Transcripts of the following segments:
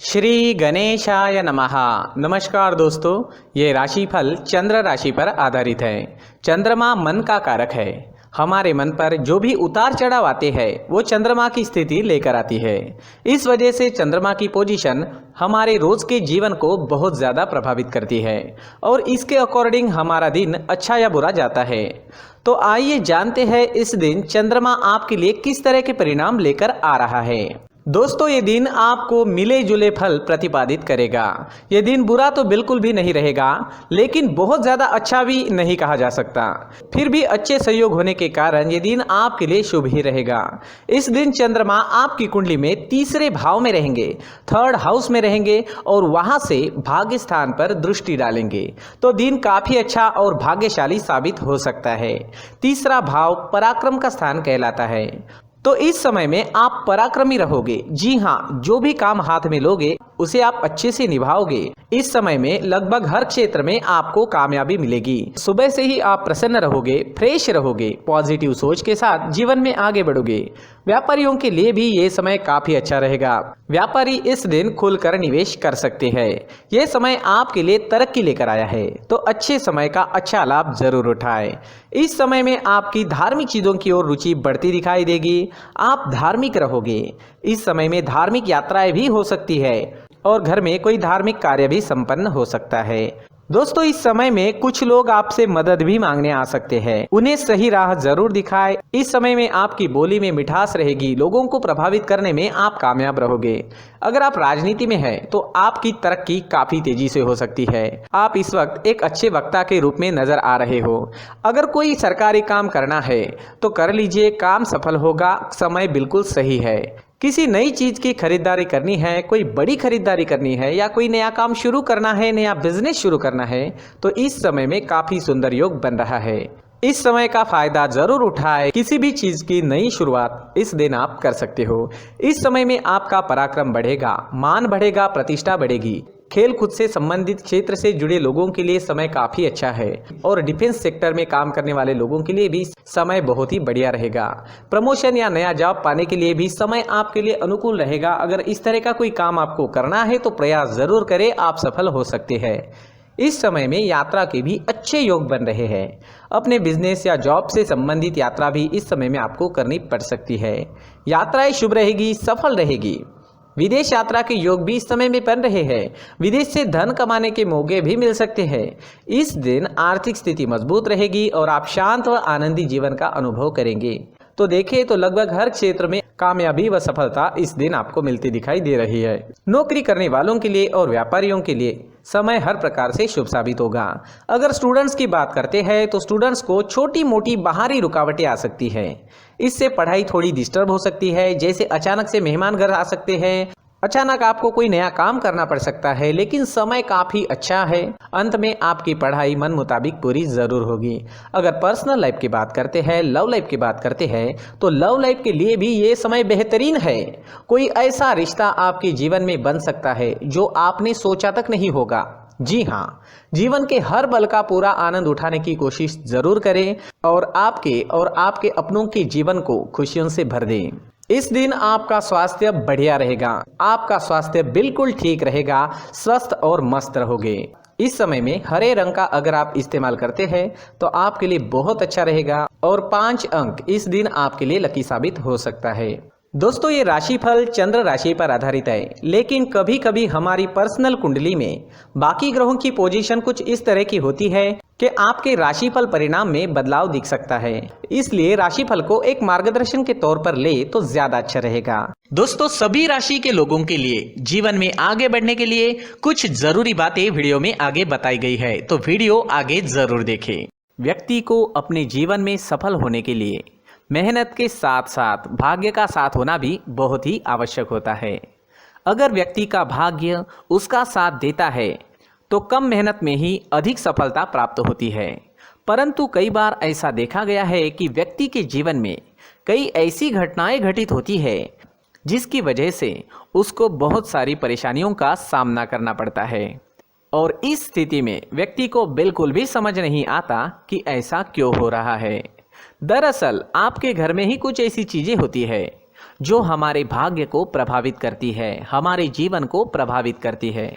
श्री गणेशाय नमः। नमस्कार दोस्तों, ये राशिफल चंद्र राशि पर आधारित है। चंद्रमा मन का कारक है। हमारे मन पर जो भी उतार चढ़ाव आते हैं वो चंद्रमा की स्थिति लेकर आती है। इस वजह से चंद्रमा की पोजीशन हमारे रोज के जीवन को बहुत ज़्यादा प्रभावित करती है और इसके अकॉर्डिंग हमारा दिन अच्छा या बुरा जाता है। तो आइए जानते हैं इस दिन चंद्रमा आपके लिए किस तरह के परिणाम लेकर आ रहा है। दोस्तों, ये दिन आपको मिले जुले फल प्रतिपादित करेगा। ये दिन बुरा तो बिल्कुल भी नहीं रहेगा, लेकिन बहुत ज़्यादा अच्छा भी नहीं कहा जा सकता। फिर भी अच्छे संयोग होने के कारण ये दिन आपके लिए शुभ ही रहेगा। इस दिन चंद्रमा आपकी कुंडली में तीसरे भाव में रहेंगे, थर्ड हाउस में रहेंगे और वहाँ से भाग्य स्थान पर दृष्टि डालेंगे। तो दिन काफ़ी अच्छा और भाग्यशाली साबित हो सकता है। तीसरा भाव पराक्रम का स्थान कहलाता है। तो इस समय में आप पराक्रमी रहोगे। जी हाँ, जो भी काम हाथ में लोगे उसे आप अच्छे से निभाओगे। इस समय में लगभग हर क्षेत्र में आपको कामयाबी मिलेगी। सुबह से ही आप प्रसन्न रहोगे, फ्रेश रहोगे, पॉजिटिव सोच के साथ जीवन में आगे बढ़ोगे। व्यापारियों के लिए भी ये समय काफी अच्छा रहेगा। व्यापारी इस दिन खुलकर निवेश कर सकते हैं। ये समय आपके लिए तरक्की लेकर आया है, तो अच्छे समय का अच्छा लाभ जरूर उठाएं। इस समय में आपकी धार्मिक चीजों की ओर रुचि बढ़ती दिखाई देगी। आप धार्मिक रहोगे। इस समय में धार्मिक यात्राएं भी हो सकती है और घर में कोई धार्मिक कार्य भी संपन्न हो सकता है। दोस्तों, इस समय में कुछ लोग आपसे मदद भी मांगने आ सकते हैं। उन्हें सही राह जरूर दिखाएं। इस समय में आपकी बोली में मिठास रहेगी। लोगों को प्रभावित करने में आप कामयाब रहोगे। अगर आप राजनीति में हैं तो आपकी तरक्की काफी तेजी से हो सकती है। आप इस वक्त एक अच्छे वक्ता के रूप में नजर आ रहे हो। अगर कोई सरकारी काम करना है तो कर लीजिए, काम सफल होगा। समय बिल्कुल सही है। किसी नई चीज की खरीदारी करनी है, कोई बड़ी खरीदारी करनी है या कोई नया काम शुरू करना है, नया बिजनेस शुरू करना है, तो इस समय में काफी सुंदर योग बन रहा है। इस समय का फायदा जरूर उठाएं। किसी भी चीज की नई शुरुआत इस दिन आप कर सकते हो। इस समय में आपका पराक्रम बढ़ेगा, मान बढ़ेगा, प्रतिष्ठा बढ़ेगी। खेल कूद से संबंधित क्षेत्र से जुड़े लोगों के लिए समय काफी अच्छा है और डिफेंस सेक्टर में काम करने वाले लोगों के लिए भी समय बहुत ही बढ़िया रहेगा। प्रमोशन या नया जॉब पाने के लिए भी समय आपके लिए अनुकूल रहेगा। अगर इस तरह का कोई काम आपको करना है तो प्रयास जरूर करें, आप सफल हो सकते हैं। इस समय में यात्रा के भी अच्छे योग बन रहे हैं। अपने बिजनेस या जॉब से संबंधित यात्रा भी इस समय में आपको करनी पड़ सकती है। यात्राएं शुभ रहेगी, सफल रहेगी। विदेश यात्रा के योग भी इस समय में बन रहे हैं। विदेश से धन कमाने के मौके भी मिल सकते हैं। इस दिन आर्थिक स्थिति मजबूत रहेगी और आप शांत व आनंदी जीवन का अनुभव करेंगे। तो देखें तो लगभग हर क्षेत्र में कामयाबी व सफलता इस दिन आपको मिलती दिखाई दे रही है। नौकरी करने वालों के लिए और व्यापारियों के लिए समय हर प्रकार से शुभ साबित होगा। अगर स्टूडेंट्स की बात करते हैं तो स्टूडेंट्स को छोटी मोटी बाहरी रुकावटें आ सकती है। इससे पढ़ाई थोड़ी डिस्टर्ब हो सकती है। जैसे अचानक से मेहमान घर आ सकते हैं, अचानक आपको कोई नया काम करना पड़ सकता है, लेकिन समय काफी अच्छा है। अंत में आपकी पढ़ाई मन मुताबिक पूरी जरूर होगी। अगर पर्सनल लाइफ की बात करते हैं, लव लाइफ की बात करते हैं, तो लव लाइफ के लिए भी ये समय बेहतरीन है। कोई ऐसा रिश्ता आपके जीवन में बन सकता है जो आपने सोचा तक नहीं होगा। जी हाँ, जीवन के हर पल का पूरा आनंद उठाने की कोशिश जरूर करें और आपके अपनों के जीवन को खुशियों से भर दें। इस दिन आपका स्वास्थ्य बढ़िया रहेगा। आपका स्वास्थ्य बिल्कुल ठीक रहेगा, स्वस्थ और मस्त रहोगे। इस समय में हरे रंग का अगर आप इस्तेमाल करते हैं तो आपके लिए बहुत अच्छा रहेगा और 5 अंक इस दिन आपके लिए लकी साबित हो सकता है। दोस्तों, ये राशिफल चंद्र राशि पर आधारित है, लेकिन कभी कभी हमारी पर्सनल कुंडली में बाकी ग्रहों की पोजीशन कुछ इस तरह की होती है कि आपके राशिफल परिणाम में बदलाव दिख सकता है। इसलिए राशिफल को एक मार्गदर्शन के तौर पर ले तो ज्यादा अच्छा रहेगा। दोस्तों, सभी राशि के लोगों के लिए जीवन में आगे बढ़ने के लिए कुछ जरूरी बातें वीडियो में आगे बताई गई है, तो वीडियो आगे जरूर देखें। व्यक्ति को अपने जीवन में सफल होने के लिए मेहनत के साथ साथ भाग्य का साथ होना भी बहुत ही आवश्यक होता है। अगर व्यक्ति का भाग्य उसका साथ देता है तो कम मेहनत में ही अधिक सफलता प्राप्त होती है। परंतु कई बार ऐसा देखा गया है कि व्यक्ति के जीवन में कई ऐसी घटनाएं घटित होती है जिसकी वजह से उसको बहुत सारी परेशानियों का सामना करना पड़ता है और इस स्थिति में व्यक्ति को बिल्कुल भी समझ नहीं आता कि ऐसा क्यों हो रहा है। दरअसल आपके घर में ही कुछ ऐसी चीजें होती है जो हमारे भाग्य को प्रभावित करती है, हमारे जीवन को प्रभावित करती है।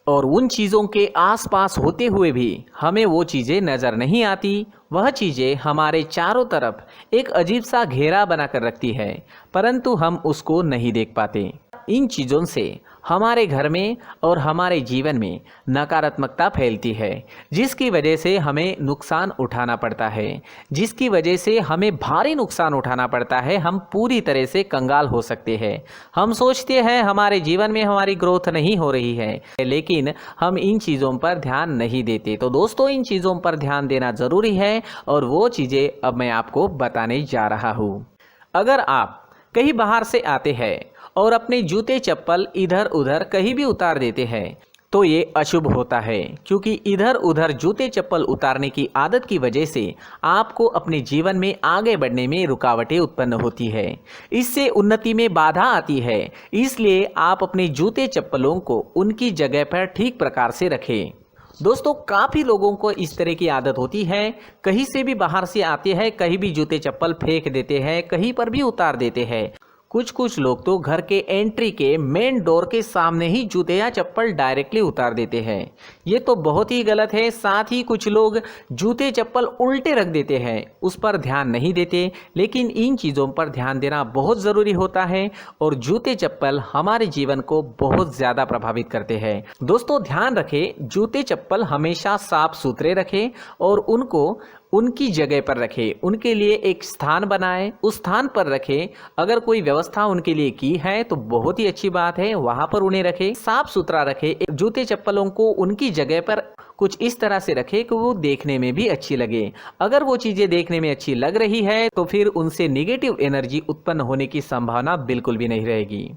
और उन चीज़ों के आसपास होते हुए भी हमें वो चीज़ें नज़र नहीं आती। वह चीज़ें हमारे चारों तरफ एक अजीब सा घेरा बनाकर रखती है, परंतु हम उसको नहीं देख पाते। इन चीज़ों से हमारे घर में और हमारे जीवन में नकारात्मकता फैलती है, जिसकी वजह से हमें नुकसान उठाना पड़ता है, जिसकी वजह से हमें भारी नुकसान उठाना पड़ता है। हम पूरी तरह से कंगाल हो सकते हैं। हम सोचते हैं हमारे जीवन में हमारी ग्रोथ नहीं हो रही है, लेकिन हम इन चीज़ों पर ध्यान नहीं देते। तो दोस्तों, इन चीज़ों पर ध्यान देना ज़रूरी है और वो चीज़ें अब मैं आपको बताने जा रहा हूँ। अगर आप कहीं बाहर से आते हैं और अपने जूते चप्पल इधर उधर कहीं भी उतार देते हैं तो ये अशुभ होता है, क्योंकि इधर उधर जूते चप्पल उतारने की आदत की वजह से आपको अपने जीवन में आगे बढ़ने में रुकावटें उत्पन्न होती है। इससे उन्नति में बाधा आती है। इसलिए आप अपने जूते चप्पलों को उनकी जगह पर ठीक प्रकार से रखें। दोस्तों, काफ़ी लोगों को इस तरह की आदत होती है, कहीं से भी बाहर से आते हैं, कहीं भी जूते चप्पल फेंक देते हैं, कहीं पर भी उतार देते हैं। कुछ लोग तो घर के एंट्री के मेन डोर के सामने ही जूते या चप्पल डायरेक्टली उतार देते हैं। ये तो बहुत ही गलत है। साथ ही कुछ लोग जूते चप्पल उल्टे रख देते हैं, उस पर ध्यान नहीं देते। लेकिन इन चीज़ों पर ध्यान देना बहुत ज़रूरी होता है और जूते चप्पल हमारे जीवन को बहुत ज़्यादा प्रभावित करते हैं। दोस्तों, ध्यान रखें, जूते चप्पल हमेशा साफ सुथरे रखें और उनको उनकी जगह पर रखें। उनके लिए एक स्थान बनाएं, उस स्थान पर रखें। अगर कोई व्यवस्था उनके लिए की है तो बहुत ही अच्छी बात है, वहां पर उन्हें रखें, साफ सुथरा रखें। जूते चप्पलों को उनकी जगह पर कुछ इस तरह से रखें कि वो देखने में भी अच्छी लगे। अगर वो चीज़ें देखने में अच्छी लग रही है तो फिर उनसे नेगेटिव एनर्जी उत्पन्न होने की संभावना बिल्कुल भी नहीं रहेगी।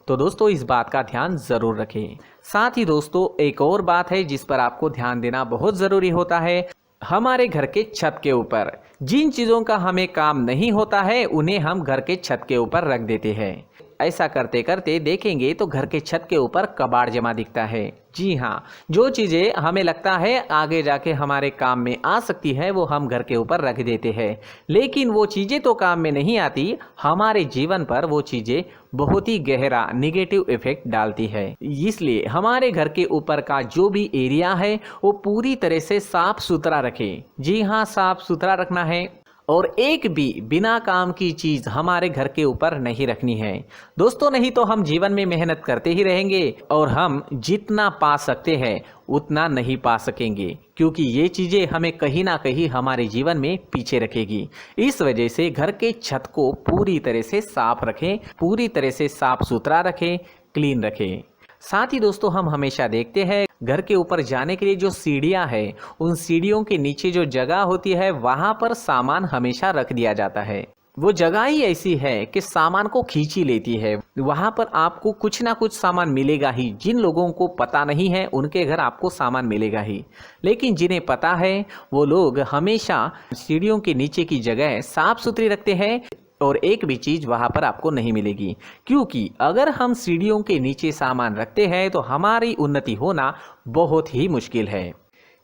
तो दोस्तों, इस बात का ध्यान ज़रूर रखें। साथ ही दोस्तों, एक और बात है जिस पर आपको ध्यान देना बहुत ज़रूरी होता है। हमारे घर के छत के ऊपर जिन चीज़ों का हमें काम नहीं होता है उन्हें हम घर के छत के ऊपर रख देते हैं। ऐसा करते करते देखेंगे तो घर के छत के ऊपर कबाड़ जमा दिखता है। जी हाँ, जो चीज़ें हमें लगता है आगे जाके हमारे काम में आ सकती है वो हम घर के ऊपर रख देते हैं, लेकिन वो चीज़ें तो काम में नहीं आती। हमारे जीवन पर वो चीज़ें बहुत ही गहरा निगेटिव इफेक्ट डालती है। इसलिए हमारे घर के ऊपर का जो भी एरिया है वो पूरी तरह से साफ सुथरा रखें। जी हाँ, साफ सुथरा रखना है और एक भी बिना काम की चीज़ हमारे घर के ऊपर नहीं रखनी है। दोस्तों, नहीं तो हम जीवन में मेहनत करते ही रहेंगे और हम जितना पा सकते हैं उतना नहीं पा सकेंगे, क्योंकि ये चीज़ें हमें कहीं ना कहीं हमारे जीवन में पीछे रखेगी। इस वजह से घर के छत को पूरी तरह से साफ रखें, पूरी तरह से साफ सुथरा रखें, क्लीन रखें। साथ ही दोस्तों, हम हमेशा देखते हैं घर के ऊपर जाने के लिए जो सीढ़ियां हैं, उन सीढ़ियों के नीचे जो जगह होती है वहां पर सामान हमेशा रख दिया जाता है। वो जगह ही ऐसी है कि सामान को खींची लेती है। वहां पर आपको कुछ ना कुछ सामान मिलेगा ही। जिन लोगों को पता नहीं है उनके घर आपको सामान मिलेगा ही, लेकिन जिन्हें पता है वो लोग हमेशा सीढ़ियों के नीचे की जगह साफ सुथरी रखते हैं और एक भी चीज़ वहाँ पर आपको नहीं मिलेगी। क्योंकि अगर हम सीढ़ियों के नीचे सामान रखते हैं तो हमारी उन्नति होना बहुत ही मुश्किल है।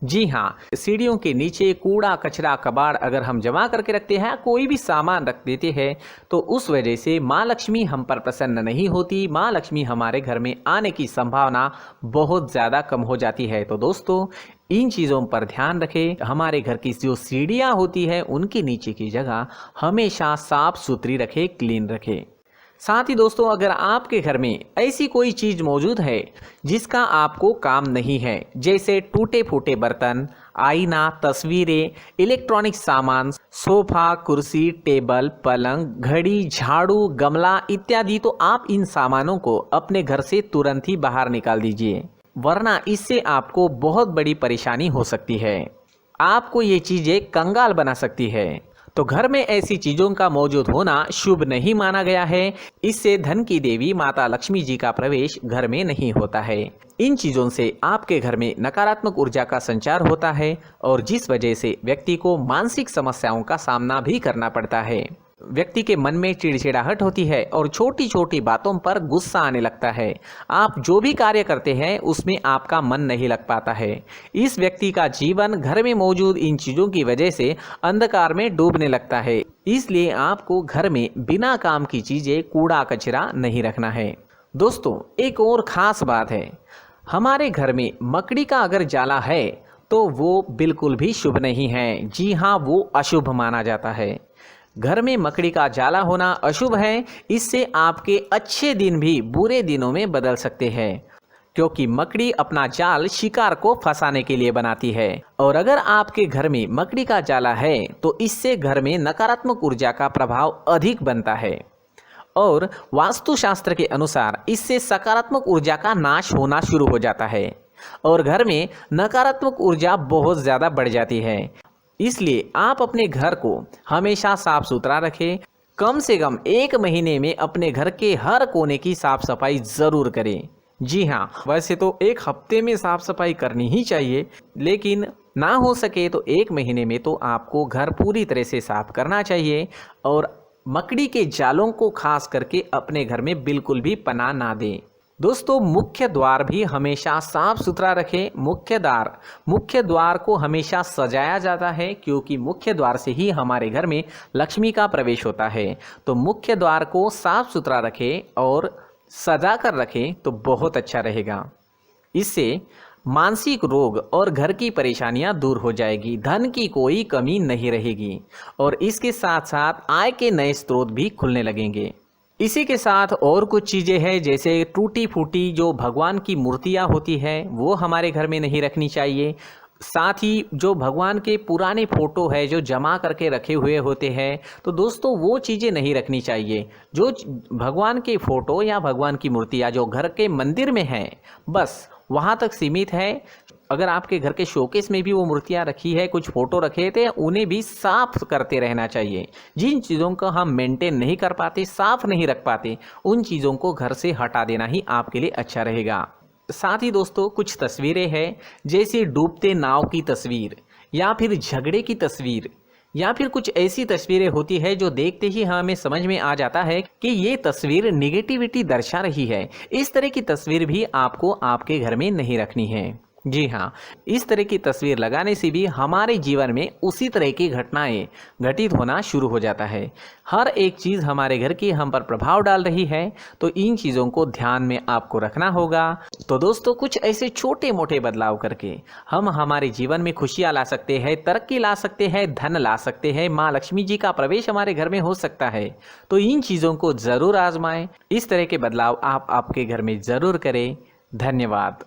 जी हाँ, सीढ़ियों के नीचे कूड़ा कचरा कबाड़ अगर हम जमा करके रखते हैं, कोई भी सामान रख देते हैं, तो उस वजह से माँ लक्ष्मी हम पर प्रसन्न नहीं होती। माँ लक्ष्मी हमारे घर में आने की संभावना बहुत ज़्यादा कम हो जाती है। तो दोस्तों, इन चीज़ों पर ध्यान रखें। हमारे घर की जो सीढ़ियाँ होती है उनके नीचे की जगह हमेशा साफ सुथरी रखें, क्लीन रखें। साथ ही दोस्तों, अगर आपके घर में ऐसी कोई चीज़ मौजूद है जिसका आपको काम नहीं है, जैसे टूटे फूटे बर्तन, आईना, तस्वीरें, इलेक्ट्रॉनिक सामान, सोफा, कुर्सी, टेबल, पलंग, घड़ी, झाड़ू, गमला इत्यादि, तो आप इन सामानों को अपने घर से तुरंत ही बाहर निकाल दीजिए, वरना इससे आपको बहुत बड़ी परेशानी हो सकती है। आपको ये चीज़ें कंगाल बना सकती है। तो घर में ऐसी चीज़ों का मौजूद होना शुभ नहीं माना गया है। इससे धन की देवी माता लक्ष्मी जी का प्रवेश घर में नहीं होता है। इन चीज़ों से आपके घर में नकारात्मक ऊर्जा का संचार होता है और जिस वजह से व्यक्ति को मानसिक समस्याओं का सामना भी करना पड़ता है। व्यक्ति के मन में चिड़चिड़ाहट होती है और छोटी छोटी बातों पर गुस्सा आने लगता है। आप जो भी कार्य करते हैं उसमें आपका मन नहीं लग पाता है। इस व्यक्ति का जीवन घर में मौजूद इन चीज़ों की वजह से अंधकार में डूबने लगता है। इसलिए आपको घर में बिना काम की चीज़ें, कूड़ा कचरा नहीं रखना है। दोस्तों, एक और ख़ास बात है, हमारे घर में मकड़ी का अगर जाला है तो वो बिल्कुल भी शुभ नहीं है। जी हाँ, वो अशुभ माना जाता है। घर में मकड़ी का जाला होना अशुभ है। इससे आपके अच्छे दिन भी बुरे दिनों में बदल सकते हैं, क्योंकि मकड़ी अपना जाल शिकार को फंसाने के लिए बनाती है। और अगर आपके घर में मकड़ी का जाला है तो इससे घर में नकारात्मक ऊर्जा का प्रभाव अधिक बनता है और वास्तुशास्त्र के अनुसार इससे सकारात्मक ऊर्जा का नाश होना शुरू हो जाता है और घर में नकारात्मक ऊर्जा बहुत ज़्यादा बढ़ जाती है। इसलिए आप अपने घर को हमेशा साफ सुथरा रखें। कम से कम 1 महीने में अपने घर के हर कोने की साफ सफाई ज़रूर करें। जी हाँ, वैसे तो 1 हफ्ते में साफ सफाई करनी ही चाहिए, लेकिन ना हो सके तो 1 महीने में तो आपको घर पूरी तरह से साफ करना चाहिए और मकड़ी के जालों को खास करके अपने घर में बिल्कुल भी पनाह ना दें। दोस्तों, मुख्य द्वार भी हमेशा साफ सुथरा रखें। मुख्य द्वार को हमेशा सजाया जाता है, क्योंकि मुख्य द्वार से ही हमारे घर में लक्ष्मी का प्रवेश होता है। तो मुख्य द्वार को साफ सुथरा रखें और सजा कर रखें तो बहुत अच्छा रहेगा। इससे मानसिक रोग और घर की परेशानियां दूर हो जाएगी, धन की कोई कमी नहीं रहेगी और इसके साथ साथ आय के नए स्रोत भी खुलने लगेंगे। इसी के साथ और कुछ चीज़ें हैं, जैसे टूटी फूटी जो भगवान की मूर्तियां होती हैं वो हमारे घर में नहीं रखनी चाहिए। साथ ही जो भगवान के पुराने फ़ोटो है जो जमा करके रखे हुए होते हैं, तो दोस्तों वो चीज़ें नहीं रखनी चाहिए। जो भगवान के फ़ोटो या भगवान की मूर्तियाँ जो घर के मंदिर में हैं, बस वहाँ तक सीमित है। अगर आपके घर के शोकेस में भी वो मूर्तियाँ रखी है, कुछ फ़ोटो रखे थे, उन्हें भी साफ करते रहना चाहिए। जिन चीज़ों को हम मेंटेन नहीं कर पाते, साफ नहीं रख पाते, उन चीज़ों को घर से हटा देना ही आपके लिए अच्छा रहेगा। साथ ही दोस्तों, कुछ तस्वीरें हैं, जैसे डूबते नाव की तस्वीर या फिर झगड़े की तस्वीर या फिर कुछ ऐसी तस्वीरें होती है जो देखते ही हमें समझ में आ जाता है कि ये तस्वीर निगेटिविटी दर्शा रही है। इस तरह की तस्वीर भी आपको आपके घर में नहीं रखनी है। जी हाँ, इस तरह की तस्वीर लगाने से भी हमारे जीवन में उसी तरह की घटनाएं घटित होना शुरू हो जाता है। हर एक चीज़ हमारे घर की हम पर प्रभाव डाल रही है, तो इन चीज़ों को ध्यान में आपको रखना होगा। तो दोस्तों, कुछ ऐसे छोटे मोटे बदलाव करके हम हमारे जीवन में खुशियाँ ला सकते हैं, तरक्की ला सकते हैं, धन ला सकते हैं, माँ लक्ष्मी जी का प्रवेश हमारे घर में हो सकता है। तो इन चीज़ों को ज़रूर आजमाएं। इस तरह के बदलाव आप आपके घर में ज़रूर करें। धन्यवाद।